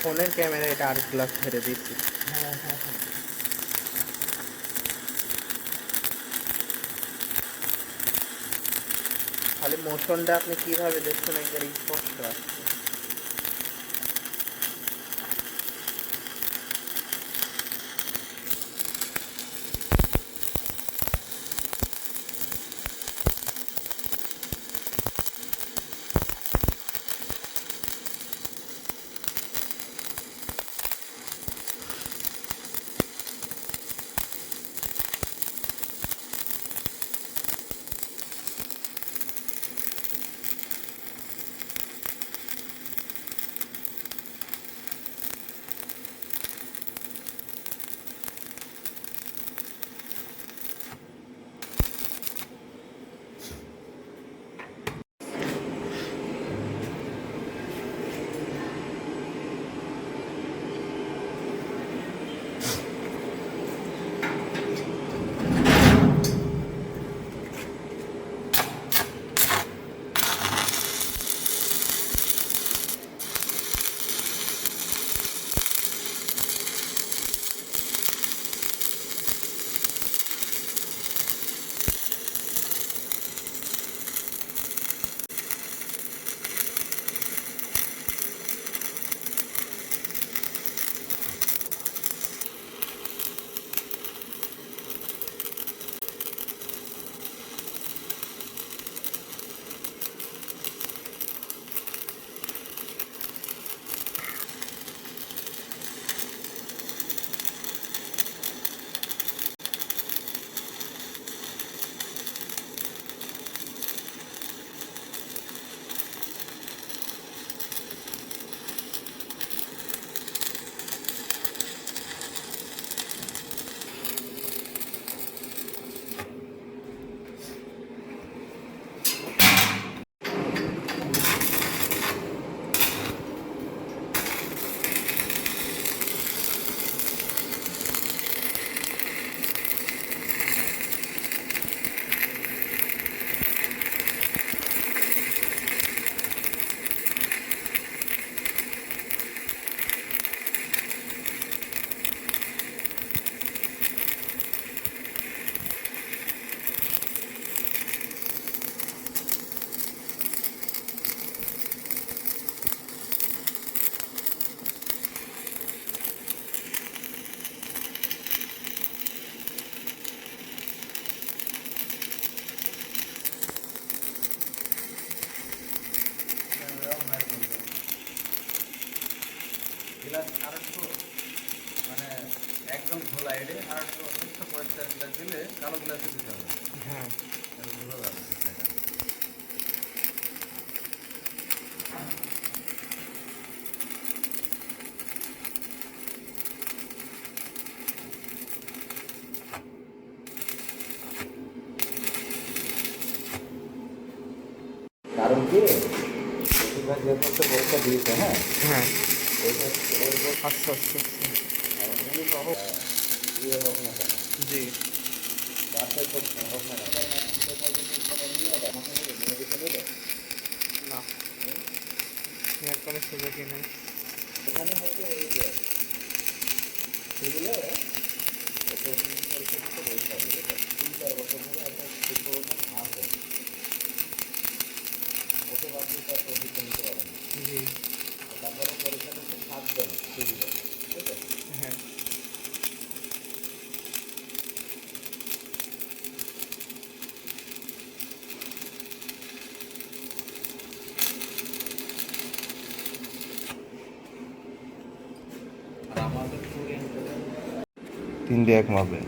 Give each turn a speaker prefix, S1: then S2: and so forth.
S1: ফোনের ক্যামেরা এটা art glass ছেড়ে দিচ্ছি।
S2: হ্যাঁ হ্যাঁ হ্যাঁ।
S1: খালি মোশনটা আপনি কিভাবে দেখছেন একবার স্পষ্ট আসছে।
S2: গ্লাস আরেকটু মানে একদম খোলা এড়ে আরেকটু অতিরিক্ত পরিষ্কার গ্লাস দিলে কালো গ্লাসে দিতে হবে।
S1: হ্যাঁ
S2: বোঝা যাবে সেটা। কারণ কি বেশিরভাগ যে সমস্ত পরীক্ষা দিয়েছে, হ্যাঁ
S1: হ্যাঁ
S2: ওইটা
S1: আচ্ছা আচ্ছা আচ্ছা।
S2: ইয়ে হোক না কেন,
S1: জি
S2: বাসায় তো হোক না কেন,
S1: না এর কোনো সুযোগই নেই।
S2: এখানে হচ্ছে ওই যে সেগুলো পরীক্ষা দিতে বলতে হবে 3-4 বছর ধরে একটা সুপ্রবর্তন আছে, ওকে বাদ দিয়ে তার প্রশিক্ষণ নিতে পারে না।
S1: জি
S2: তারপরে পরীক্ষা দিতে থাকবেন সেগুলো, ঠিক আছে।
S1: হ্যাঁ
S2: আর আমাদের 3 দিয়ে 1 মাপে